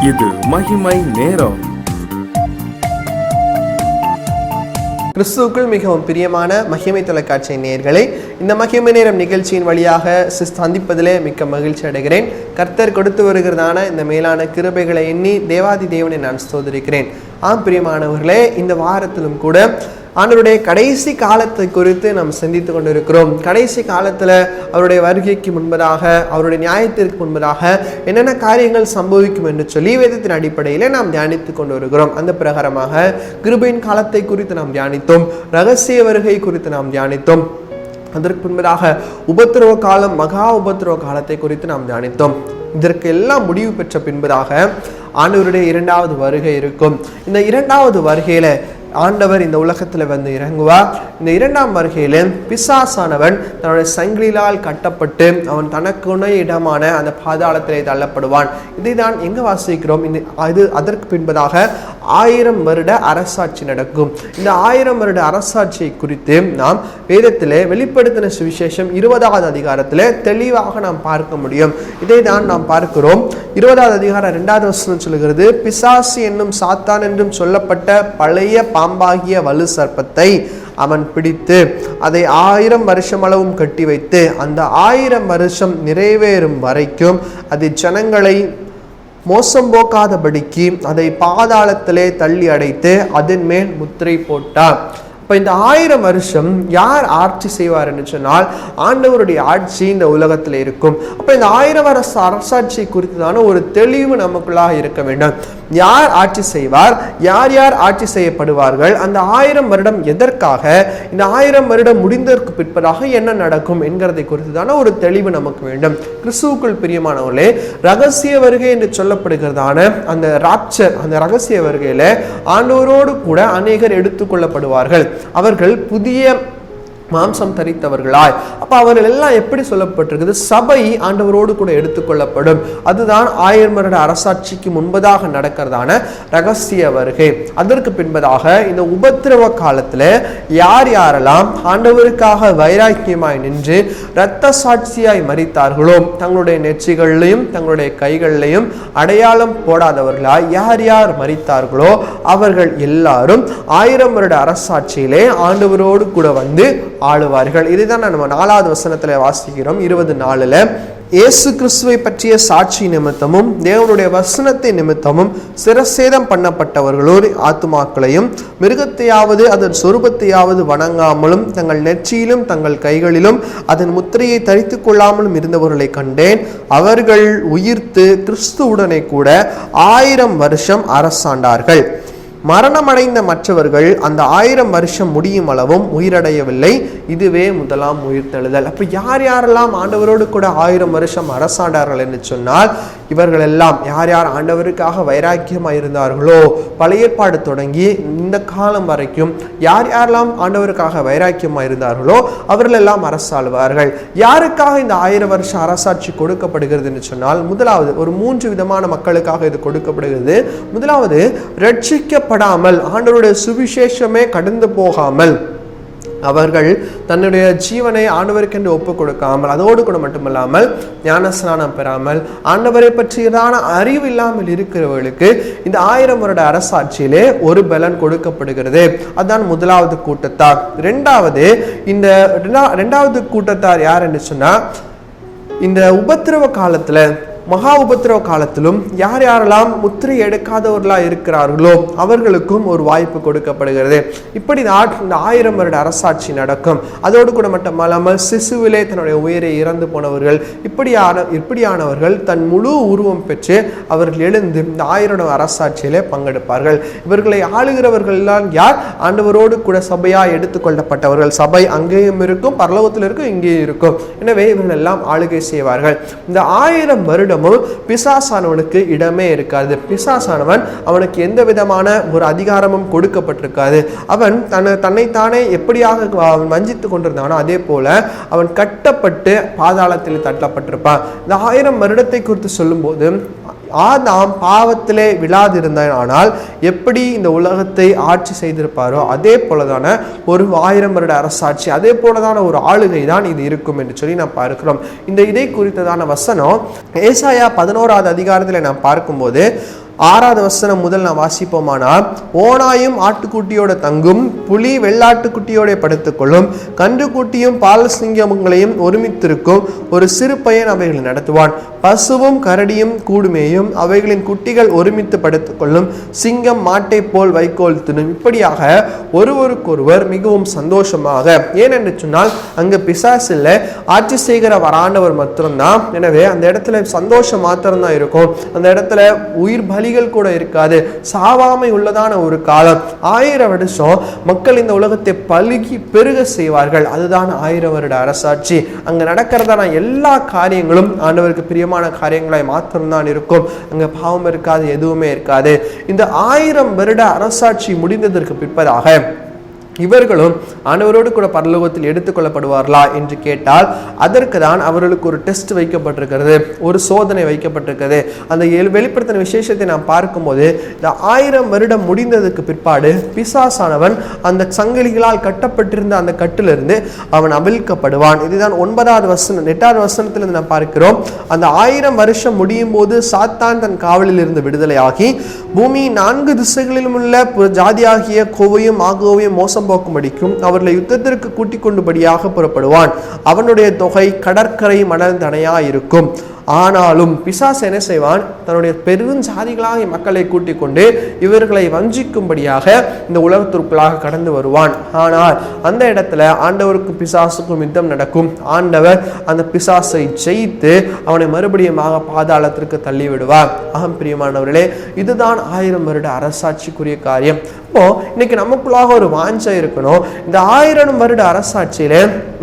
இது மகிமை நேரம். கிறிஸ்துவுக்குள் மிகவும் பிரியமான மகிமை தொலைக்காட்சி நேயர்களே, இந்த மகிமை நேரம் நிகழ்ச்சியின் வழியாக சந்திப்பதிலே மிக்க மகிழ்ச்சி அடைகிறேன். கர்த்தர் கொடுத்து வருகிறதான இந்த மேலான கிருபைகளை எண்ணி தேவாதி தேவனை நான் ஸ்தோத்திரிக்கிறேன். பிரியமானவர்களே, இந்த வாரத்திலும் கூட ஆண்டவருடைய கடைசி காலத்தை குறித்து நாம் சிந்தித்து கொண்டிருக்கிறோம். கடைசி காலத்தில் அவருடைய வருகைக்கு முன்பதாக, அவருடைய நியாயத்திற்கு முன்பதாக என்னென்ன காரியங்கள் சம்பவிக்கும் என்று சொல்லி வேதத்தின் அடிப்படையில் நாம் தியானித்து கொண்டு வருகிறோம். அந்த பிரகாரமாக கிருபையின் காலத்தை குறித்து நாம் தியானித்தோம், ரகசிய வருகை குறித்து நாம் தியானித்தோம். அதற்கு முன்பதாக உபத்திரவ காலம், மகா உபத்திரவ காலத்தை குறித்து நாம் தியானித்தோம். இதற்கு எல்லாம் முடிவு பெற்ற பின்பதாக ஆண்டவருடைய இரண்டாவது வருகை இருக்கும். இந்த இரண்டாவது வருகையில ஆண்டவர் இந்த உலகத்தில் வந்து இறங்குவார். இந்த இரண்டாம் வருகையில பிசாசானவன் தன்னுடைய சங்கிலால் கட்டப்பட்டு அவன் தனக்குண இடமான அந்த பாதாளத்திலே தள்ளப்படுவான். இதை தான் எங்க வாசிக்கிறோம்? இது அதற்கு பின்பதாக 1000 வருட அரசாட்சி நடக்கும். இந்த 1000 வருட அரசாட்சியை குறித்து நாம் வேதத்திலே வெளிப்படுத்தின சுவிசேஷம் 20வது அதிகாரத்திலே தெளிவாக நாம் பார்க்க முடியும். இதை தான் நாம் பார்க்கிறோம். 20வது அதிகாரம் 2வது வசனம் சொல்லுகிறது, பிசாசு என்னும் சாத்தான் என்றும் சொல்லப்பட்ட பழைய பாம்பாகிய வலு சர்ப்பத்தை அவன் பிடித்து அதை 1000 வருஷம் அளவும் கட்டி வைத்து அந்த 1000 வருஷம் நிறைவேறும் வரைக்கும் அது ஜனங்களை மோசம் போக்காதபடிக்கு அதை பாதாளத்திலே தள்ளி அடைத்து அதன் மேல் முத்திரை போட்டார். இப்போ இந்த 1000 வருஷம் யார் ஆட்சி செய்வார் என்று சொன்னால் ஆண்டவருடைய ஆட்சி இந்த உலகத்தில் இருக்கும். அப்போ இந்த 1000 வருஷ அரசாட்சி குறித்துதான ஒரு தெளிவு நமக்குள்ளாக இருக்க வேண்டும். யார் ஆட்சி செய்வார், யார் யார் ஆட்சி செய்யப்படுவார்கள், அந்த 1000 வருடம் எதற்காக, இந்த 1000 வருடம் முடிந்ததற்கு பிற்பதாக என்ன நடக்கும் என்கிறதை குறித்துதான ஒரு தெளிவு நமக்கு வேண்டும். கிறிஸ்துவுக்குள் பிரியமானவர்களே, ரகசிய வருகை என்று சொல்லப்படுகிறதான அந்த ராப்சர், அந்த ரகசிய வருகையில ஆண்டவரோடு கூட அநேகர் எடுத்துக்கொள்ளப்படுவார்கள். அவர்கள் புதிய மாம்சம் தரித்தவர்களாய். அப்ப அவர்கள் எல்லாம் எப்படி சொல்லப்பட்டிருக்குது? சபை ஆண்டவரோடு கூட எடுத்துக்கொள்ளப்படும். அதுதான் 1000 வருட அரசாட்சிக்கு முன்பதாக நடக்கிறதான ரகசிய வருகை. அதற்கு பின்பதாக இந்த உபத்திரவ காலத்துல யார் யாரெல்லாம் ஆண்டவருக்காக வைராக்கியமாய் நின்று இரத்த சாட்சியாய் மரித்தார்களோ, தங்களுடைய நெற்றிகளிலையும் தங்களுடைய கைகளிலையும் அடையாளம் போடாதவர்களாய் யார் யார் மரித்தார்களோ அவர்கள் எல்லாரும் 1000 வருட அரசாட்சியிலே ஆண்டவரோடு கூட வந்து ஆளுவார்கள். இதுதான் நம்ம 4வது வசனத்துல வாசிக்கிறோம். 24ல இயேசு கிறிஸ்துவை பற்றிய சாட்சி நிமித்தமும் தேவனுடைய வசனத்தை நிமித்தமும் சிரசேதம் பண்ணப்பட்டவர்களோடு ஆத்துமாக்களையும் மிருகத்தையாவது அதன் சொரூபத்தையாவது வணங்காமலும் தங்கள் நெற்றியிலும் தங்கள் கைகளிலும் அதன் முத்திரையை தரித்து கொள்ளாமலும் இருந்தவர்களை கண்டேன். அவர்கள் உயிர்த்து கிறிஸ்துவுடனே கூட 1000 வருஷம் அரசாண்டார்கள். மரணமடைந்த மற்றவர்கள் அந்த 1000 வருஷம் முடியும் அளவும் உயிரடையவில்லை. இதுவே முதலாம் உயிர்த்தெழுதல். அப்ப யார் யாரெல்லாம் ஆண்டவரோடு கூட 1000 வருஷம் அரசாண்டார்கள் என்று சொன்னால், இவர்கள் எல்லாம் யார் யார் ஆண்டவருக்காக வைராக்கியமாக இருந்தார்களோ, பழைய ஏற்பாடு தொடங்கி இந்த காலம் வரைக்கும் யார் யாரெல்லாம் ஆண்டவருக்காக வைராக்கியமாக இருந்தார்களோ அவர்கள் எல்லாம் அரசாளுவார்கள். யாருக்காக இந்த 1000 வருஷ அரசாட்சி கொடுக்கப்படுகிறது என்று சொன்னால், முதலாவது ஒரு 3 விதமான மக்களுக்காக இது கொடுக்கப்படுகிறது. முதலாவது, ரட்சிக்கப்படாமல் ஆண்டவருடைய சுவிசேஷமே கடந்து போகாமல் அவர்கள் தன்னுடைய ஜீவனை ஆண்டவருக்கென்று ஒப்பு கொடுக்காமல், அதோடு கூட மட்டுமல்லாமல் ஞானஸ்நானம் பெறாமல் ஆண்டவரை பற்றியதான அறிவு இல்லாமல் இருக்கிறவர்களுக்கு இந்த 1000 வருட அரசாட்சியிலே ஒரு பலன் கொடுக்கப்படுகிறது. அதுதான் முதலாவது கூட்டத்தார். இந்த இரண்டாவது கூட்டத்தார் யார் என்று சொன்னா, இந்த உபத்திரவ காலத்துல, மகா உபத்திரவ காலத்திலும் யார் யாரெல்லாம் முத்திரை எடுக்காதவர்களா இருக்கிறார்களோ அவர்களுக்கும் ஒரு வாய்ப்பு கொடுக்கப்படுகிறது. இப்படி இந்த 1000 வருட அரசாட்சி நடக்கும். அதோடு கூட மட்டுமல்லாமல் சிசுவிலே தன்னுடைய உயிரை இறந்து போனவர்கள், இப்படியானவர்கள் தன் முழு உருவம் பெற்று அவர்கள் எழுந்து இந்த 1000 அரசாட்சியிலே பங்கெடுப்பார்கள். இவர்களை ஆளுகிறவர்கள் தான் யார்? ஆண்டவரோடு கூட சபையாய் எடுத்துக்கொள்ளப்பட்டவர்கள். சபை அங்கேயும் இருக்கும், பரலோகத்தில் இருக்கும், இங்கேயும் இருக்கும். எனவே இவர்கள் எல்லாம் ஆளுகை செய்வார்கள். இந்த 1000 வருடம் பிசாசானவனுக்கு இடமே இருக்காது. பிசாசானவன் அவனுக்கு எந்த விதமான ஒரு அதிகாரமும் கொடுக்கப்பட்டிருக்காது. அவன் தன்னைத்தானே எப்படியாக வஞ்சித்துக் கொண்டிருந்தானோ அதே போல அவன் கட்டப்பட்டு பாதாளத்தில் தட்டப்பட்டிருப்பான். இந்த 1000 வருடத்தை குறித்து சொல்லும் போது ஆதாம் பாவத்திலே விழாதிருந்தான், ஆனால் எப்படி இந்த உலகத்தை ஆட்சி செய்திருப்பாரோ அதே போலதான ஒரு 1000 வருட அரசாட்சி, அதே போலதான ஒரு ஆளுகை தான் இது இருக்கும் என்று சொல்லி நாம் பார்க்கிறோம். இதை குறித்ததான வசனம் ஏசாயா 11வது அதிகாரத்தில் நாம் பார்க்கும்போது 6வது வசனம் முதல் நான் வாசிப்போமானால், ஓனாயும் ஆட்டுக்குட்டியோட தங்கும், புலி வெள்ளாட்டுக்குட்டியோட படுத்துக்கொள்ளும், கன்றுக்குட்டியும் பால் சிங்கங்களையும் ஒருமித்திருக்கும், ஒரு சிறு பையன் அவைகளை நடத்துவான். பசுவும் கரடியும் கூடுமேயும், அவைகளின் குட்டிகள் ஒருமித்து படுத்துக்கொள்ளும், சிங்கம் மாட்டை போல் வைக்கோல் தின்னும். இப்படியாக ஒருவருக்கொருவர் மிகவும் சந்தோஷமாக, ஏனென்று சொன்னால் அங்கு பிசாசு இல்லை, ஆட்சி செய்கிற வராண்டவர் மாத்திரம்தான். எனவே அந்த இடத்துல சந்தோஷம் மாத்திரம்தான் இருக்கும். அந்த இடத்துல உயிர் பலிகள் கூட இருக்காது. சாவாமை உள்ளதான ஒரு காலம். 1000 வருஷம் மக்கள் இந்த உலகத்தை பலுகி பெருக செய்வார்கள். அதுதான் 1000 வருட அரசாட்சி. அங்க நடக்கிறதான எல்லா காரியங்களும் ஆண்டவருக்கு பிரியமான காரியங்களாய் மாத்திரம்தான் இருக்கும். அங்க பாவம் இருக்காது, எதுவுமே இருக்காது. இந்த 1000 வருட அரசாட்சி முடிந்ததற்கு பிற்பதாக இவர்களும் ஆண்டவரோடு கூட பரலோகத்தில் எடுத்துக்கொள்ளப்படுவார்களா என்று கேட்டால், அதற்கு தான் அவர்களுக்கு ஒரு டெஸ்ட் வைக்கப்பட்டிருக்கிறது, ஒரு சோதனை வைக்கப்பட்டிருக்கிறது. அந்த வெளிப்படுத்தின விசேஷத்தை நாம் பார்க்கும்போது, இந்த 1000 வருடம் முடிந்ததுக்கு பிற்பாடு பிசாசானவன் அந்த சங்கிலிகளால் கட்டப்பட்டிருந்த அந்த கட்டிலிருந்து அவன் அவிழ்க்கப்படுவான். இதுதான் 9வது வசனம் 8வது வசனத்திலிருந்து நாம் பார்க்கிறோம். அந்த 1000 வருஷம் முடியும் போது சாத்தான் தன் காவலில் இருந்து விடுதலையாகி பூமி 4 திசைகளிலும் உள்ள ஜாதியாகிய கோவையும் ஆகோவையும் மோசம் போக்கும்படிக்கும் அவர்களை யுத்தத்திற்கு கூட்டிக் கொண்டுபடியாக புறப்படுவான். அவனுடைய தொகை கடற்கரை மணல் தனையா இருக்கும். ஆனாலும் பிசாசு என்ன செய்வான்? தன்னுடைய பெருஞ்சாதிகளாக மக்களை கூட்டிக் கொண்டு இவர்களை வஞ்சிக்கும்படியாக இந்த உலகத்திற்குள்ளாக கடந்து வருவான். ஆனால் அந்த இடத்துல ஆண்டவருக்கும் பிசாசுக்கும் யுத்தம் நடக்கும். ஆண்டவர் அந்த பிசாசை ஜெயித்து அவனை மறுபடியும் பாதாளத்திற்கு தள்ளி விடுவார். பிரியமானவர்களே, இதுதான் 1000 வருட அரசாட்சிக்குரிய காரியம். இப்போ இன்னைக்கு நமக்குள்ளாக ஒரு வாஞ்சை இருக்கணும். இந்த 1000 வருட அரசாட்சியில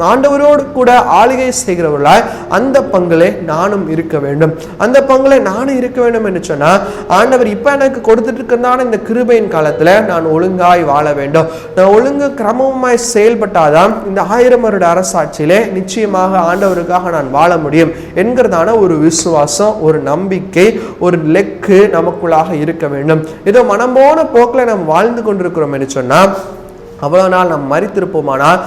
ஆண்டவரோடு கூட ஆளுகை செய்கிறவர்களாய் அந்த பங்குல நானும் இருக்க வேண்டும். அந்த பங்குல நானும் இருக்க வேண்டும் என்று சொன்னா, ஆண்டவர் இப்ப எனக்கு கொடுத்துட்டு இருக்கிறதான இந்த கிருபையின் காலத்துல நான் ஒழுங்காய் வாழ வேண்டும். நான் ஒழுங்கு கிரமமாய் செயல்பட்டாதான் இந்த 1000 வருட அரசாட்சியிலே நிச்சயமாக ஆண்டவருக்காக நான் வாழ முடியும் என்கிறதான ஒரு விசுவாசம், ஒரு நம்பிக்கை, ஒரு லெக்கு நமக்குள்ளாக இருக்க வேண்டும். ஏதோ மனம் போன போக்கில் நாம் வாழ்ந்து கொண்டிருக்கிறோம் என்று சொன்னா, அவ்வளவு நாள் நாம் மரித்திருப்போமானால்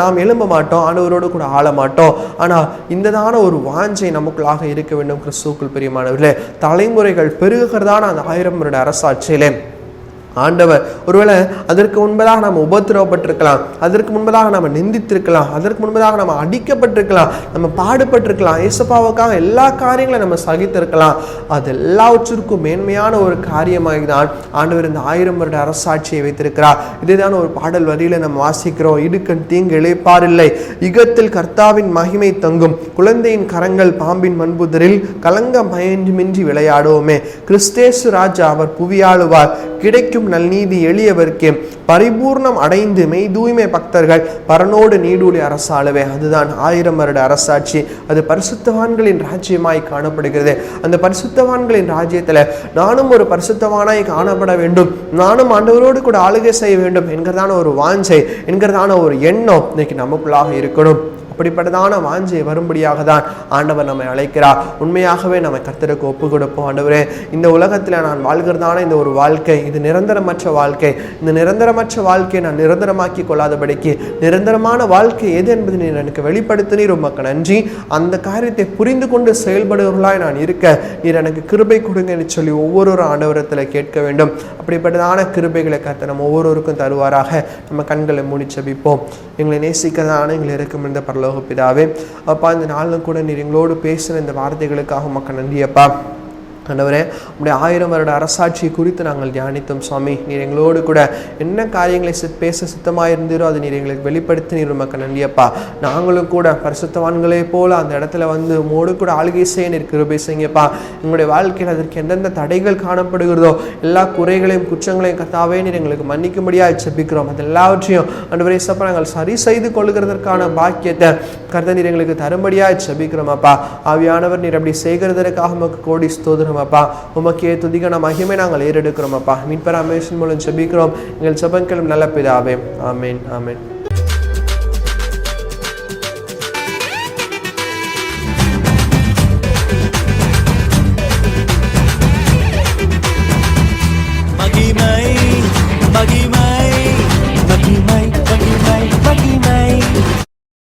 நாம் எழும்ப மாட்டோம், ஆண்டவரோடு கூட ஆள மாட்டோம். ஆனால் இந்ததான ஒரு வாஞ்சை நமக்குள்ளாக இருக்க வேண்டும். கிறிஸ்துவுக்குள் பிரியமானவர்களே, தலைமுறைகள் பெருகிறதான அந்த 1000 வருட அரசாட்சியிலே ஆண்டவர் ஒருவேளை அதற்கு முன்பதாக நாம் உபத்திரவப்பட்டிருக்கலாம், அதற்கு முன்பதாக நம்ம நிந்தித்திருக்கலாம், அதற்கு முன்பதாக நம்ம அடிக்கப்பட்டிருக்கலாம், நம்ம பாடுபட்டிருக்கலாம், இயேசுவுக்காக எல்லா காரியங்களும் நம்ம சகித்திருக்கலாம். அது எல்லாவற்றிற்கும் மேன்மையான ஒரு காரியமாக தான் ஆண்டவர் இந்த 1000 வருட அரசாட்சியை வைத்திருக்கிறார். இதுதான் ஒரு பாடல் வரியில நம்ம வாசிக்கிறோம். இடுக்கண் தீங்கு இழைப்பாரில்லை, யுகத்தில் கர்த்தாவின் மகிமை தங்கும், குழந்தையின் கரங்கள் பாம்பின் மண்புதரில் கலங்கம் பயமின்றி விளையாடுவோமே. கிறிஸ்தேசு ராஜா அவர் புவியாளுவார், கிடைக்கும் நல்நீதி எளியவர்க்கே, பரிபூர்ணம் அடைந்து மெய் தூய்மை பக்தர்கள் பரனோடு நீடூழி அரசாளுவே. அதுதான் 1000 வருட அரசாட்சி. அது பரிசுத்தவான்களின் ராஜ்யமாய் காணப்படுகிறது. அந்த பரிசுத்தவான்களின் ராஜ்யத்துல நானும் ஒரு பரிசுத்தவானாய் காணப்பட வேண்டும், நானும் ஆண்டவரோடு கூட ஆளுகை செய்ய வேண்டும் என்கிறதான ஒரு வாஞ்சை, என்கிறதான ஒரு எண்ணம் இன்னைக்கு நமக்குள்ளாக இருக்கணும். அப்படிப்பட்டதான வாஞ்சை வரும்படியாக தான் ஆண்டவர் நம்மை அழைக்கிறார். உண்மையாகவே நம்ம கர்த்தருக்கு ஒப்பு கொடுப்போம். ஆண்டவரே, இந்த உலகத்தில் நான் வாழ்கிறதான இந்த ஒரு வாழ்க்கை, இது நிரந்தரமற்ற வாழ்க்கை. இந்த நிரந்தரமற்ற வாழ்க்கையை நான் நிரந்தரமாக்கி கொள்ளாதபடிக்கு நிரந்தரமான வாழ்க்கை எது என்பதை நீர் எனக்கு வெளிப்படுத்தினீர். உமக்கு நன்றி. அந்த காரியத்தை புரிந்து கொண்டு செயல்படுவர்களாய் நான் இருக்க நீர் எனக்கு கிருபை கொடுங்க என்று சொல்லி ஒவ்வொரு ஆண்டவரத்தில் கேட்க வேண்டும். அப்படிப்பட்டதான கிருபைகளை கர்த்தர் நம்ம ஒவ்வொருவருக்கும் தருவாராக. நம்ம கண்களை மூடி ஜெபிப்போம். எங்களை நேசிக்கிறதான எங்களை இருக்கும் இந்த பரலோக பிதாவே, அப்பா, இந்த நாளிலும் கூட நீர் எங்களோடு பேசின இந்த வார்த்தைகளுக்காக மக்கள் நன்றியப்பா. ஆண்டவரே, உடைய 1000 வருட அரசாட்சி குறித்து நாங்கள் தியானித்தோம். சுவாமி, நீர் எங்களோடு கூட என்ன காரியங்களை பேச சித்தமாக இருந்தீரோ அதை நீர் எங்களுக்கு வெளிப்படுத்தி நீர் மக்கள் நன்றியப்பா. நாங்களும் கூட பரிசுத்தவான்களே போல அந்த இடத்துல வந்து உமோடு கூட ஆளுகை செய்ய நீர் கிருபை செய்யுங்கப்பா. எங்களுடைய வாழ்க்கையில் அதற்கு எந்தெந்த தடைகள் காணப்படுகிறதோ எல்லா குறைகளையும் குற்றங்களையும் கர்த்தாவே நீர் எங்களுக்கு மன்னிக்கும்படியாக ஜெபிக்கிறோம். அது எல்லாவற்றையும் ஆண்டவரே சப்பா நாங்கள் சரி செய்து கொள்ளுகிறதற்கான பாக்கியத்தை கர்த்தர் நீர் எங்களுக்கு தரும்படியாக ஜெபிக்கிறோம் அப்பா. ஆவியானவர் நீர் அப்படி செய்கிறதற்காக உமக்கு கோடி ஸ்தோத்திரம் அப்பா. உமக்கே துதிக்கான மகிமை நாங்கள் ஏறெடுக்கிறோம் அப்பா. மீட்பர் அமேஷன் மூலம் ஜெபிக்கிறோம் எங்கள் ஜெபங்களும் நல்ல பிதாவே. ஆமென், ஆமென். மகிமை மகிமை